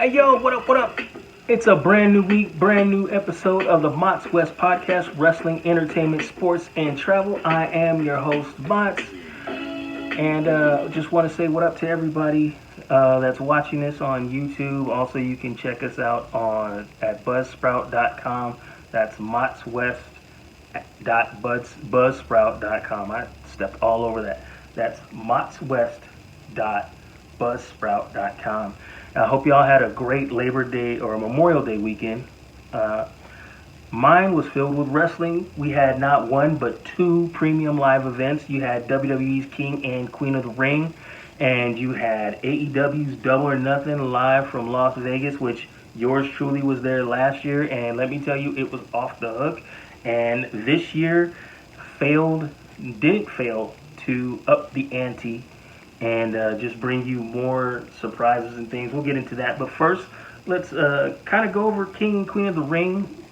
Hey yo, what up, what up? It's a brand new week, brand new episode of the W.E.S.T podcast, wrestling, entertainment, sports, and travel. I am your host, Mots, and just want to say what up to everybody that's watching this on YouTube. Also, you can check us out on at buzzsprout.com. That's motswest.buzzsprout.com. I stepped all over that. That's motswest.buzzsprout.com. I hope y'all had a great Labor Day or Memorial Day weekend. Uh, Mine was filled with wrestling. We had not one but two premium live events. You had WWE's King and Queen of the Ring, and you had AEW's Double or Nothing live from Las Vegas, which yours truly was there last year, and let me tell you, it was off the hook. And this year didn't fail to up the ante and just bring you more surprises and things. We'll get into that. But first, let's kind of go over King and Queen of the Ring,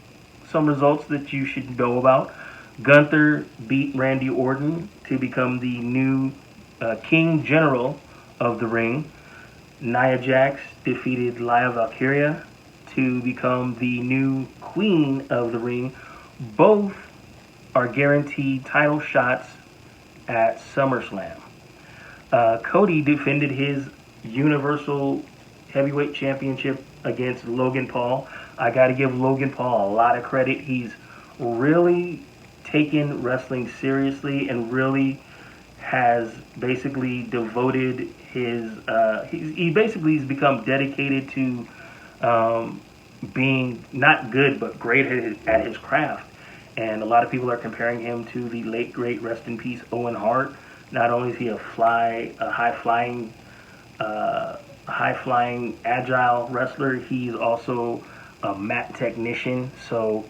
some results that you should know about. Gunther beat Randy Orton to become the new King General of the Ring. Nia Jax defeated Lyra Valkyria to become the new Queen of the Ring. Both are guaranteed title shots at SummerSlam. Cody defended his Universal Heavyweight Championship against Logan Paul. I got to give Logan Paul a lot of credit. He's really taken wrestling seriously and really has basically devoted his. He basically has become dedicated to being not good but great at his craft. And a lot of people are comparing him to the late great rest in peace Owen Hart. Not only is he a high flying, agile wrestler, he's also a mat technician. So,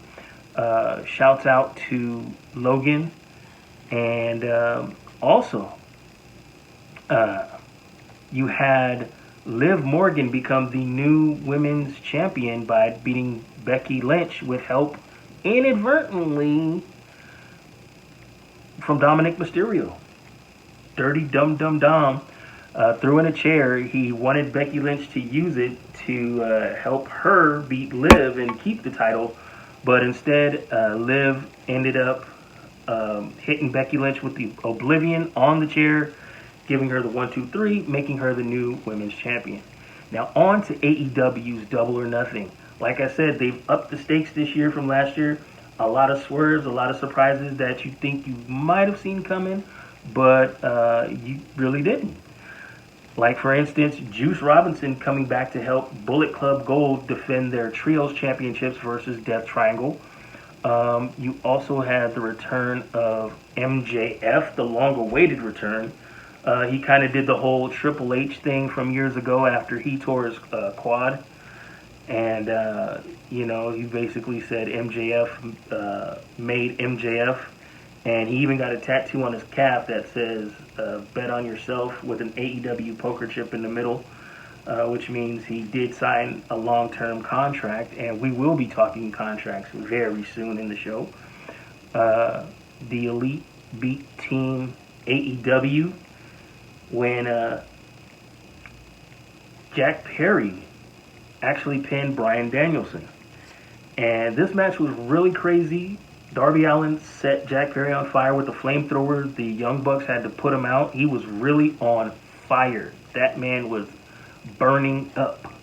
shouts out to Logan, and also, you had Liv Morgan become the new women's champion by beating Becky Lynch with help inadvertently from Dominic Mysterio. Dirty Dum Dum Dom threw in a chair. He wanted Becky Lynch to use it to help her beat Liv and keep the title, but instead Liv ended up hitting Becky Lynch with the Oblivion on the chair, giving her the 1-2-3, making her the new women's champion. Now on to AEW's Double or Nothing. Like I said, they've upped the stakes this year from last year. A lot of swerves, a lot of surprises that you think you might have seen coming, but you really didn't. Like, for instance, Juice Robinson coming back to help Bullet Club Gold defend their Trios Championships versus Death Triangle. You also had the return of MJF, the long-awaited return. He kind of did the whole Triple H thing from years ago after he tore his quad. And, he basically said MJF made MJF. And he even got a tattoo on his calf that says, bet on yourself, with an AEW poker chip in the middle, which means he did sign a long-term contract, and we will be talking contracts very soon in the show. The Elite beat Team AEW when Jack Perry actually pinned Bryan Danielson. And this match was really crazy. Darby Allin set Jack Perry on fire with the flamethrower. The Young Bucks had to put him out. He was really on fire. That man was burning up.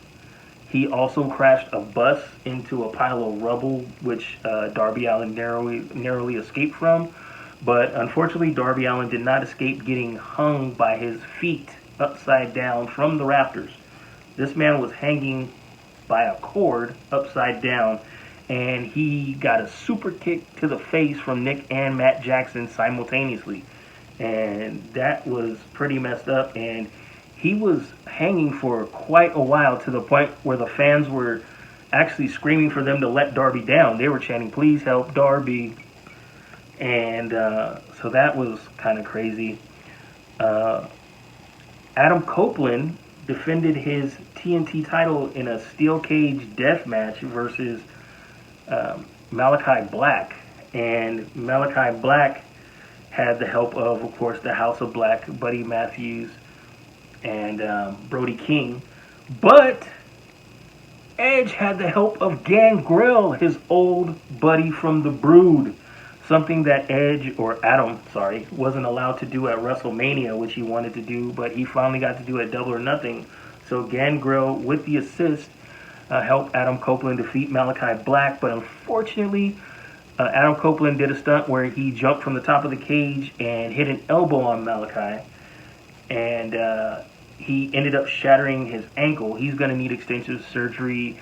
He also crashed a bus into a pile of rubble, which Darby Allin narrowly escaped from. But unfortunately, Darby Allin did not escape getting hung by his feet upside down from the rafters. This man was hanging by a cord upside down, and he got a super kick to the face from Nick and Matt Jackson simultaneously. And that was pretty messed up, and he was hanging for quite a while, to the point where the fans were actually screaming for them to let Darby down. They were chanting, "Please help Darby." And so that was kind of crazy. Adam Copeland defended his TNT title in a steel cage death match versus Malachi Black. And Malachi Black had the help of course, the House of Black, Buddy Matthews, and Brody King. But Edge had the help of Gangrel, his old buddy from the Brood. Something that Edge, or Adam, sorry, wasn't allowed to do at WrestleMania, which he wanted to do, but he finally got to do at Double or Nothing. So Gangrel, with the assist, helped Adam Copeland defeat Malachi Black, but unfortunately, Adam Copeland did a stunt where he jumped from the top of the cage and hit an elbow on Malachi, and he ended up shattering his ankle. He's going to need extensive surgery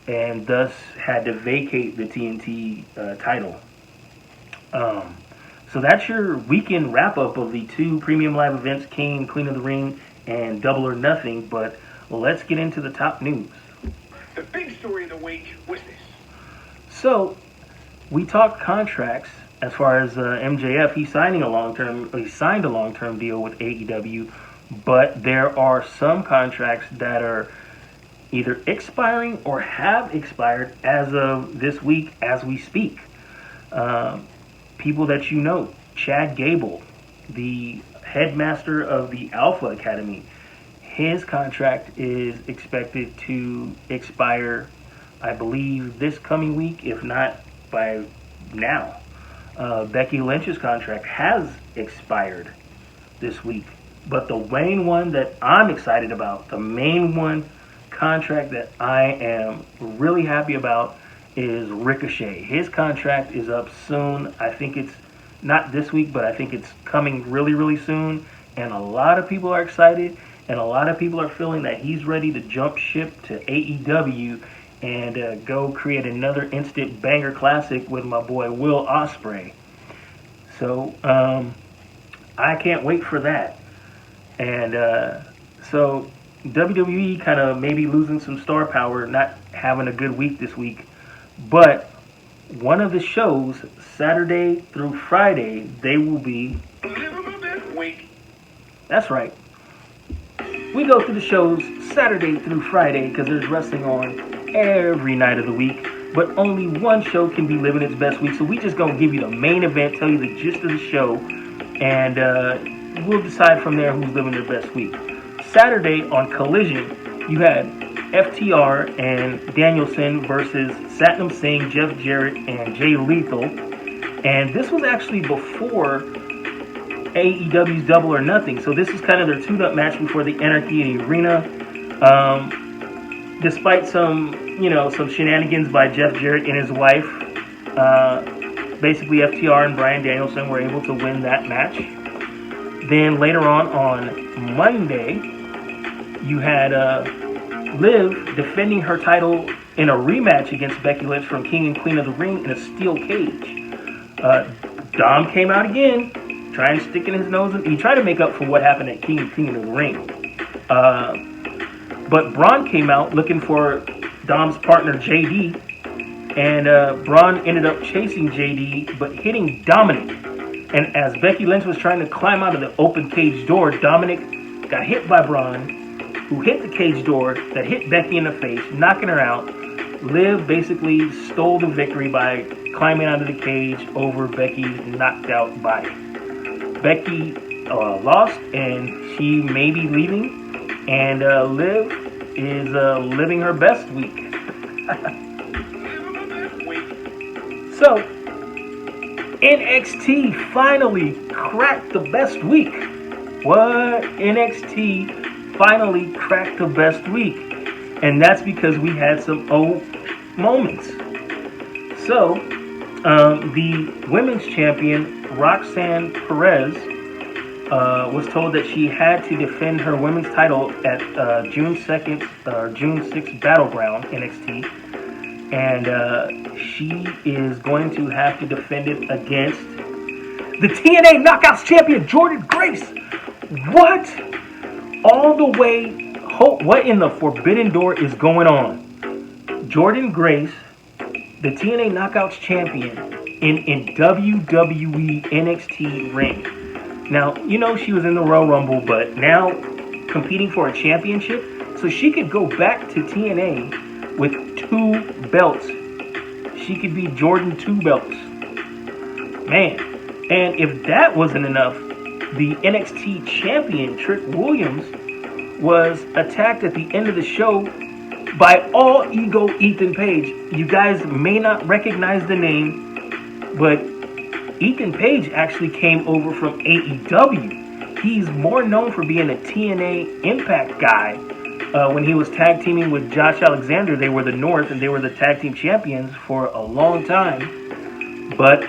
and thus had to vacate the TNT title. So that's your weekend wrap-up of the two premium live events, King and Queen of the Ring and Double or Nothing, but let's get into the top news. The big story of the week was this. So, we talked contracts as far as MJF. He signed a long-term deal with AEW, but there are some contracts that are either expiring or have expired as of this week as we speak. People that you know, Chad Gable, the headmaster of the Alpha Academy, his contract is expected to expire, I believe, this coming week, if not by now. Becky Lynch's contract has expired this week. But the main one that I'm excited about, the main one contract that I am really happy about is Ricochet. His contract is up soon. I think it's not this week, but I think it's coming really, really soon. And a lot of people are excited, and a lot of people are feeling that he's ready to jump ship to AEW and go create another instant banger classic with my boy Will Ospreay. So I can't wait for that. And so WWE kind of maybe losing some star power, not having a good week this week. But one of the shows, Saturday through Friday, they will be... That's right. We go through the shows Saturday through Friday because there's wrestling on every night of the week. But only one show can be living its best week. So we just going to give you the main event, tell you the gist of the show, and we'll decide from there who's living their best week. Saturday on Collision, you had FTR and Danielson versus Satnam Singh, Jeff Jarrett, and Jay Lethal. And this was actually before AEW's Double or Nothing. So this is kind of their tune-up match before the Anarchy in the Arena. Despite some shenanigans by Jeff Jarrett and his wife, basically FTR and Bryan Danielson were able to win that match. Then later on Monday, you had Liv defending her title in a rematch against Becky Lynch from King and Queen of the Ring in a steel cage. Dom came out again, trying to stick in his nose, and he tried to make up for what happened at King and Queen of the Ring. But Braun came out looking for Dom's partner JD, and Braun ended up chasing JD, but hitting Dominic. And as Becky Lynch was trying to climb out of the open cage door, Dominic got hit by Braun, who hit the cage door that hit Becky in the face, knocking her out. Liv basically stole the victory by climbing out of the cage over Becky's knocked out body. Becky lost, and she may be leaving, and Liv is living her best week. So, NXT finally cracked the best week. What? NXT finally cracked the best week. And that's because we had some old moments. So, the women's champion, Roxanne Perez, was told that she had to defend her women's title at June 6th Battleground NXT. And she is going to have to defend it against the TNA Knockouts champion, Jordynne Grace. What? All the way... What in the Forbidden Door is going on? Jordynne Grace, the TNA Knockouts champion, in WWE NXT ring. Now, you know she was in the Royal Rumble, but now competing for a championship, so she could go back to TNA with 2 belts. She could be Jordan 2 belts. Man, and if that wasn't enough, the NXT champion, Trick Williams, was attacked at the end of the show by all ego Ethan Page. You guys may not recognize the name, but Ethan Page actually came over from AEW. He's more known for being a TNA Impact guy. When he was tag teaming with Josh Alexander, they were the North and they were the tag team champions for a long time. But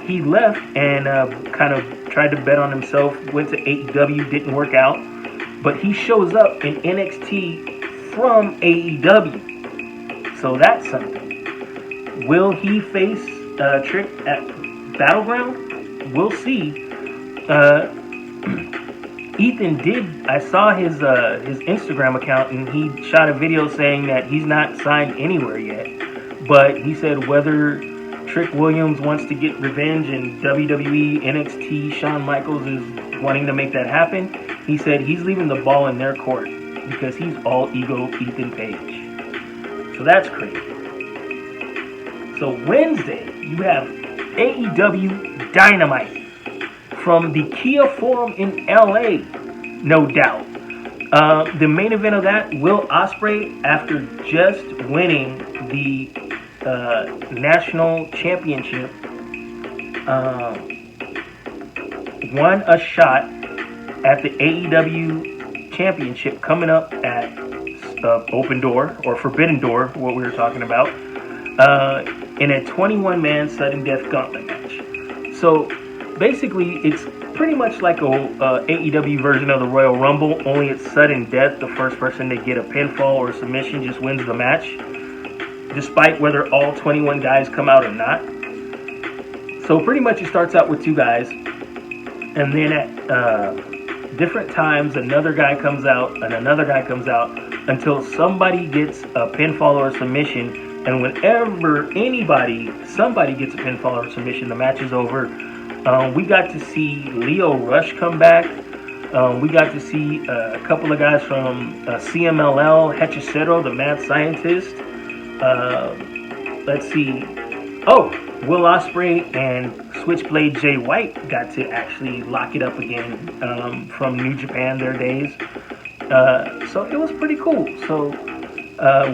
he left and kind of tried to bet on himself, went to AEW, didn't work out. But he shows up in NXT from AEW. So that's something. Will he face Trick at Battleground? We'll see. Ethan did. I saw his Instagram account, and he shot a video saying that he's not signed anywhere yet. But he said whether Trick Williams wants to get revenge in WWE, NXT, Shawn Michaels is wanting to make that happen. He said he's leaving the ball in their court because he's all ego Ethan Page. So that's crazy. So Wednesday, you have AEW Dynamite from the Kia Forum in LA, no doubt. The main event of that, Will.Ospreay, after just winning the national championship, won a shot at the AEW championship coming up at Open Door, or Forbidden Door, what we were talking about, in a 21-man sudden death gauntlet match. So basically, it's pretty much like a AEW version of the Royal Rumble, only it's sudden death. The first person to get a pinfall or submission just wins the match, despite whether all 21 guys come out or not. So pretty much it starts out with two guys, and then at different times another guy comes out and another guy comes out until somebody gets a pinfall or a submission. And whenever somebody gets a pinfall or submission, the match is over. We got to see Leo Rush come back. We got to see a couple of guys from CMLL, Hechicero, the mad scientist. Let's see. Oh, Will.Ospreay and Switchblade Jay White got to actually lock it up again from New Japan, their days. So it was pretty cool. So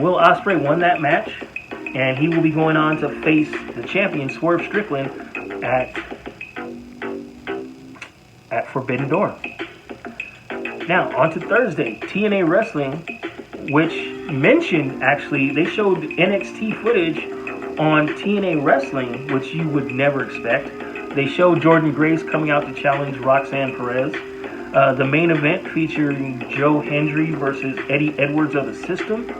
Will.Ospreay won that match, and he will be going on to face the champion, Swerve Strickland, at Forbidden Door. Now, on to Thursday, TNA Wrestling, which mentioned, actually, they showed NXT footage on TNA Wrestling, which you would never expect. They showed Jordan Grace coming out to challenge Roxanne Perez. The main event featuring Joe Hendry versus Eddie Edwards of the System.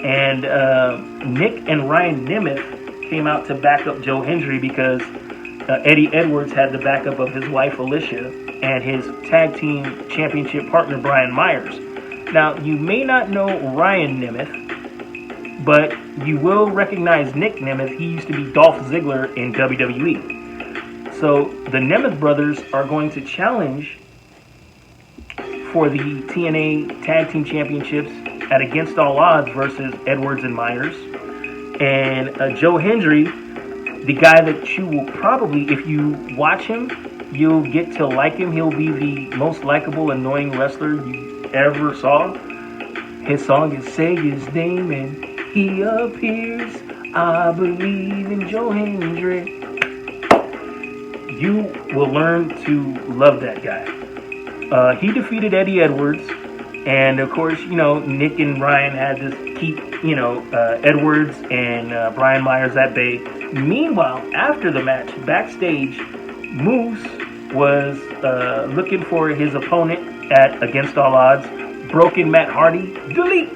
And Nick and Ryan Nemeth came out to back up Joe Hendry because Eddie Edwards had the backup of his wife Alicia and his tag team championship partner Brian Myers. Now, you may not know Ryan Nemeth, but you will recognize Nick Nemeth. He used to be Dolph Ziggler in WWE. So the Nemeth brothers are going to challenge for the TNA Tag Team Championships at Against All Odds versus Edwards and Myers. And Joe Hendry, the guy that you will probably, if you watch him, you'll get to like him. He'll be the most likable, annoying wrestler you ever saw. His song is Say His Name and He Appears. I believe in Joe Hendry. You will learn to love that guy. He defeated Eddie Edwards. And of course, you know, Nick and Ryan had to keep, Edwards and Brian Myers at bay. Meanwhile, after the match, backstage, Moose was looking for his opponent at Against All Odds. Broken Matt Hardy. Delete.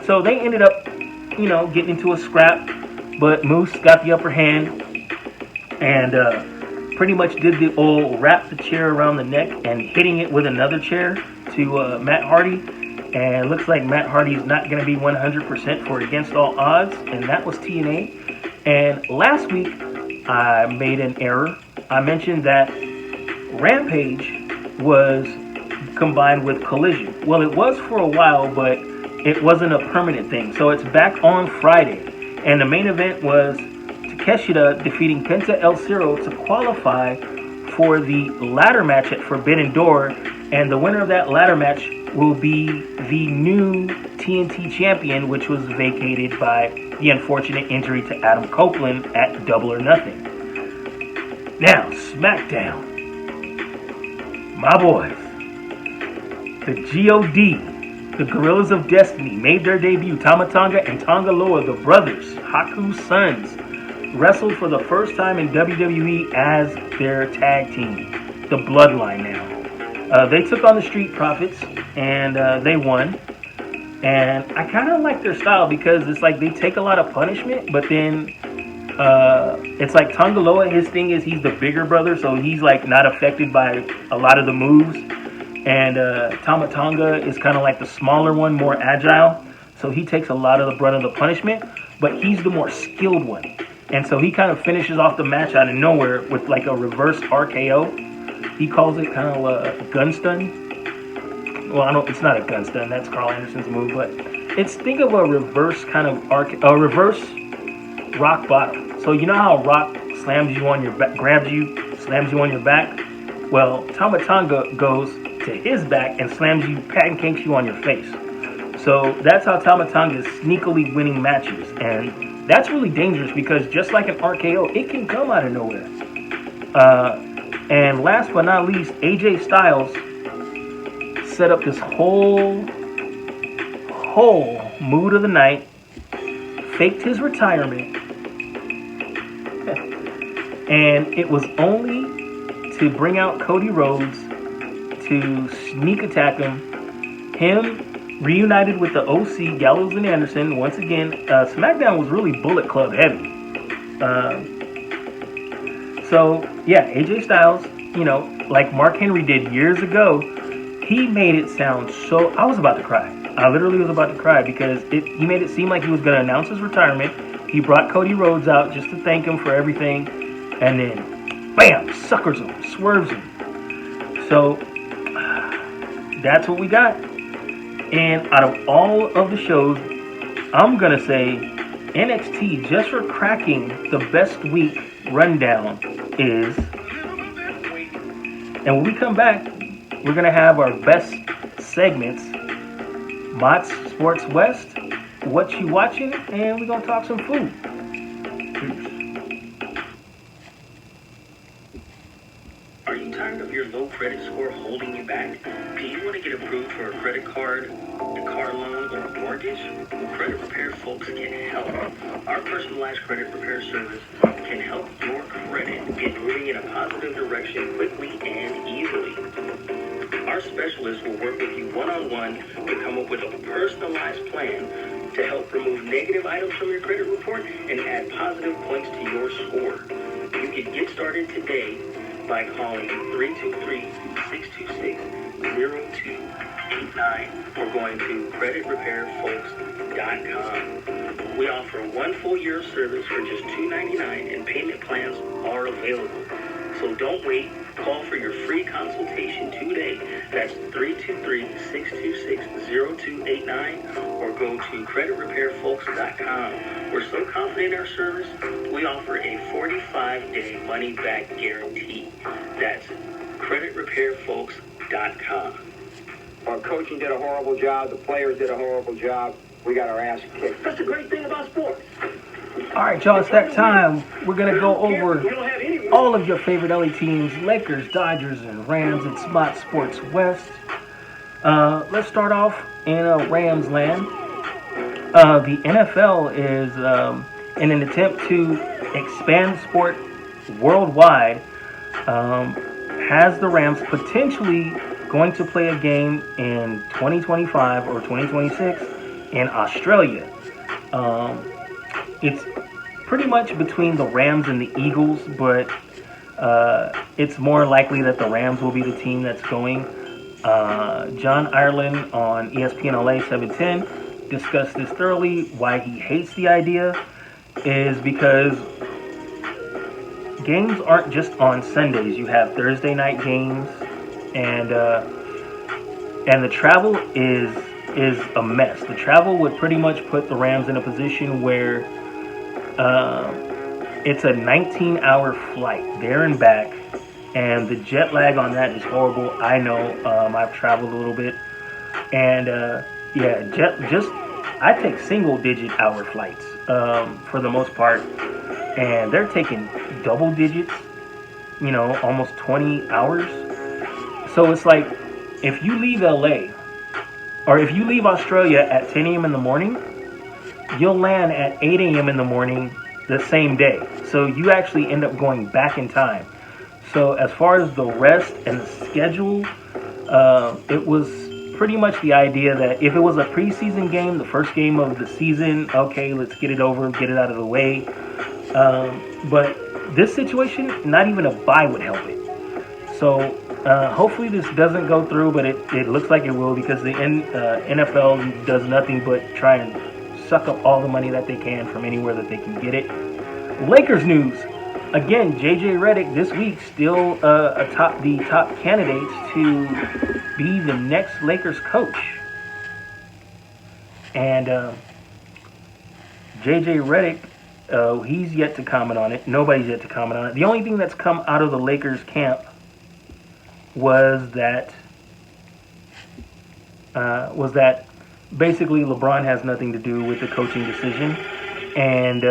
So they ended up, getting into a scrap. But Moose got the upper hand and pretty much did the old wrap the chair around the neck and hitting it with another chair to Matt Hardy. And it looks like Matt Hardy's not going to be 100% for Against All Odds. And that was TNA. And last week, I made an error. I mentioned that Rampage was combined with Collision. Well, it was for a while, but it wasn't a permanent thing. So it's back on Friday. And the main event was Takeshita defeating Penta El Zero to qualify for the ladder match at Forbidden Door. And the winner of that ladder match will be the new TNT champion, which was vacated by the unfortunate injury to Adam Copeland at Double or Nothing. Now, SmackDown. My boys, the GOD, the Gorillas of Destiny, made their debut. Tama Tonga and Tonga Loa, the brothers, Haku's sons, wrestled for the first time in WWE as their tag team, the Bloodline now. They took on the Street Profits, and they won. And I kind of like their style because it's like they take a lot of punishment, but then it's like Tonga Loa, his thing is he's the bigger brother, so he's like not affected by a lot of the moves. And Tama Tonga is kind of like the smaller one, more agile, so he takes a lot of the brunt of the punishment, but he's the more skilled one. And so he kind of finishes off the match out of nowhere with like a reverse RKO. He calls it kind of a gun stun. Well, it's not a gun stun. That's Carl Anderson's move, but think of a reverse kind of a reverse rock bottom. So you know how Rock slams you on your back, grabs you, slams you on your back. Well, Tama Tonga goes to his back and slams you, pancakes you on your face. So that's how Tama Tonga is sneakily winning matches, and that's really dangerous because just like an RKO, it can come out of nowhere. And last but not least, AJ Styles set up this whole mood of the night, faked his retirement, and it was only to bring out Cody Rhodes to sneak attack him reunited with the OC, Gallows and Anderson. Once again, SmackDown was really Bullet Club heavy. So, yeah, AJ Styles, like Mark Henry did years ago, he made it sound so... I was about to cry. I literally was about to cry because he made it seem like he was going to announce his retirement. He brought Cody Rhodes out just to thank him for everything. And then, bam, suckers him, swerves him. So, that's what we got. And out of all of the shows, I'm going to say NXT, just for cracking the best week rundown, is... And when we come back, we're going to have our best segments. Mott's Sports West, What You Watching, and we're going to talk some food. Peace. Are you tired of your low credit score holding you back? Do you want to get approved for a credit card, a car loan, or a mortgage? Well, Credit Repair folks can help. Our personalized credit repair service can help your credit get moving in a positive direction quickly and easily. Our specialists will work with you one-on-one to come up with a personalized plan to help remove negative items from your credit report and add positive points to your score. You can get started today by calling 323-626-0289 or going to creditrepairfolks.com. We offer 1 full year of service for just $2.99 and payment plans are available. So don't wait. Call for your free consultation today. That's 323-626-0289 or go to creditrepairfolks.com. We're so confident in our service, we offer a 45-day money-back guarantee. That's creditrepairfolks.com. Our coaching did a horrible job. The players did a horrible job. We got our ass kicked. That's the great thing about sports. All right, y'all, it's that time. We're going to go over all of your favorite LA teams, Lakers, Dodgers, and Rams in Smart Sports West. Let's start off in Rams land. The NFL is, in an attempt to expand sport worldwide, has the Rams potentially going to play a game in 2025 or 2026 in Australia. It's pretty much between the Rams and the Eagles, but it's more likely that the Rams will be the team that's going. John Ireland on ESPN LA 710 discussed this thoroughly. Why he hates the idea is because games aren't just on Sundays. You have Thursday night games, and the travel is a mess. The travel would pretty much put the Rams in a position where it's a 19-hour flight there and back, and the jet lag on that is horrible. I know. I've traveled a little bit, and Yeah, just I take single-digit hour flights for the most part, and they're taking double digits. Almost 20 hours. So it's like if you leave LA or if you leave Australia at 10 a.m. in the morning, you'll land at 8 a.m. in the morning the same day. So you actually end up going back in time. So as far as the rest and the schedule, it was pretty much the idea that if it was a preseason game, the first game of the season, okay, let's get it over, get it out of the way. But this situation, not even a bye would help it. So hopefully this doesn't go through, but it looks like it will because the NFL does nothing but try and suck up all the money that they can from anywhere that they can get it. Lakers news. Again, J.J. Redick this week still the top candidates to be the next Lakers coach. And J.J. Redick, he's yet to comment on it. Nobody's yet to comment on it. The only thing that's come out of the Lakers camp was that basically LeBron has nothing to do with the coaching decision. And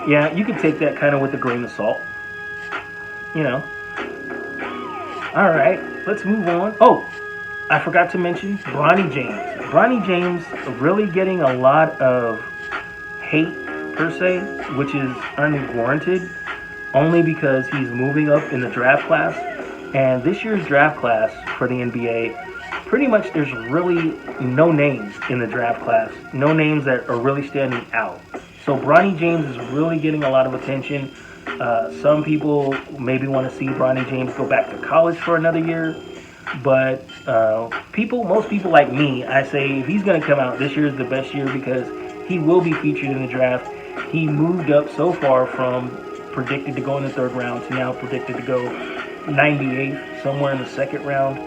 yeah, you can take that kind of with a grain of salt. All right, let's move on. Oh, I forgot to mention Bronny James. Bronny James really getting a lot of hate, per se, which is unwarranted, only because he's moving up in the draft class. And this year's draft class for the NBA, pretty much there's really no names in the draft class. No names that are really standing out. So Bronny James is really getting a lot of attention. Some people maybe want to see Bronny James go back to college for another year. But most people like me, I say if he's going to come out, this year is the best year because he will be featured in the draft. He moved up so far from predicted to go in the third round to now predicted to go 98th, somewhere in the second round.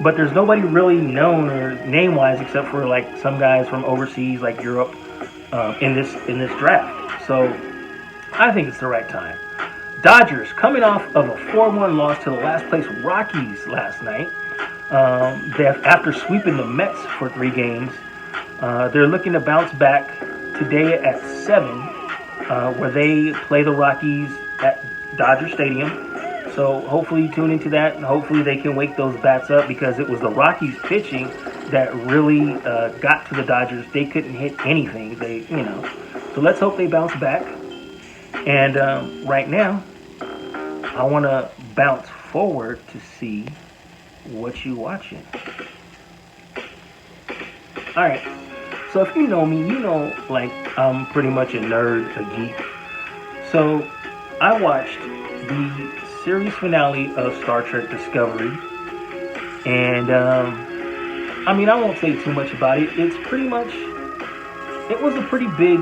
But there's nobody really known or name-wise except for like some guys from overseas, like Europe, in this draft. So I think it's the right time. Dodgers coming off of a 4-1 loss to the last place Rockies last night. After sweeping the Mets for 3 games, they're looking to bounce back today at 7, where they play the Rockies at Dodger Stadium. So hopefully tune into that, and hopefully they can wake those bats up because it was the Rockies pitching that really got to the Dodgers. They couldn't hit anything. So let's hope they bounce back. And right now, I want to bounce forward to see what you watching. All right. So if you know me, you know like I'm pretty much a nerd, a geek. So I watched the series finale of Star Trek Discovery, and I won't say too much about it. It was a pretty big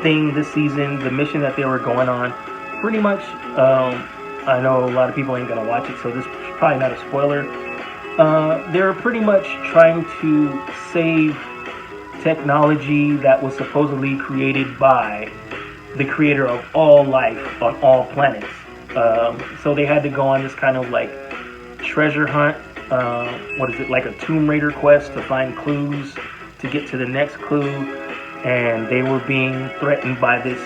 thing this season, the mission that they were going on. Pretty much, I know a lot of people ain't gonna watch it, so this is probably not a spoiler. They're pretty much trying to save technology that was supposedly created by the creator of all life on all planets. So they had to go on this kind of like treasure hunt, like a Tomb Raider quest to find clues to get to the next clue, and they were being threatened by this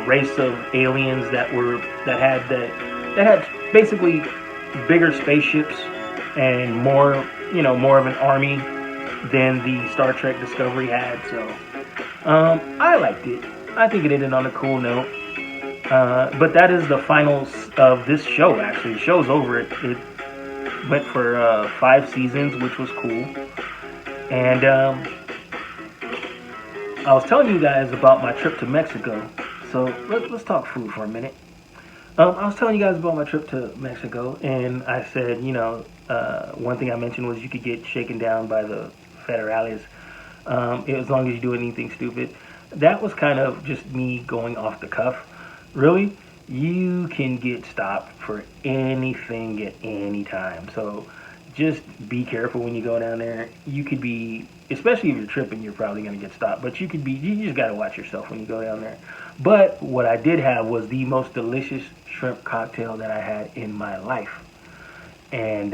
race of aliens that had basically bigger spaceships and more of an army than the Star Trek Discovery had. So I liked it. I think it ended on a cool note. But that is the finals of this show, actually. The show's over. It went for 5 seasons, which was cool. And I was telling you guys about my trip to Mexico. So let's talk food for a minute. I was telling you guys about my trip to Mexico, and I said, one thing I mentioned was you could get shaken down by the federales as long as you do anything stupid. That was kind of just me going off the cuff. Really, you can get stopped for anything at any time. So just be careful when you go down there. You could be, especially if you're tripping, you're probably going to get stopped. But you just got to watch yourself when you go down there. But what I did have was the most delicious shrimp cocktail that I had in my life. And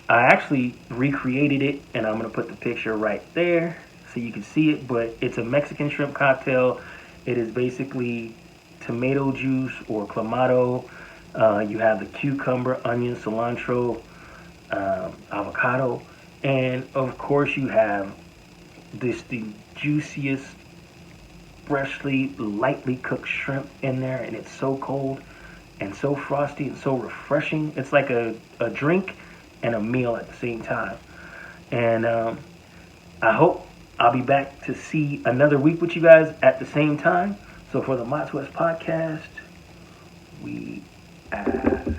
I actually recreated it, and I'm gonna put the picture right there so you can see it. But it's a Mexican shrimp cocktail. It is basically tomato juice or clamato. You have the cucumber, onion, cilantro, avocado, and of course you have the juiciest, freshly, lightly cooked shrimp in there, and it's so cold and so frosty and so refreshing. It's like a drink and a meal at the same time. And I hope I'll be back to see another week with you guys at the same time. So for the W.E.S.T podcast, we out.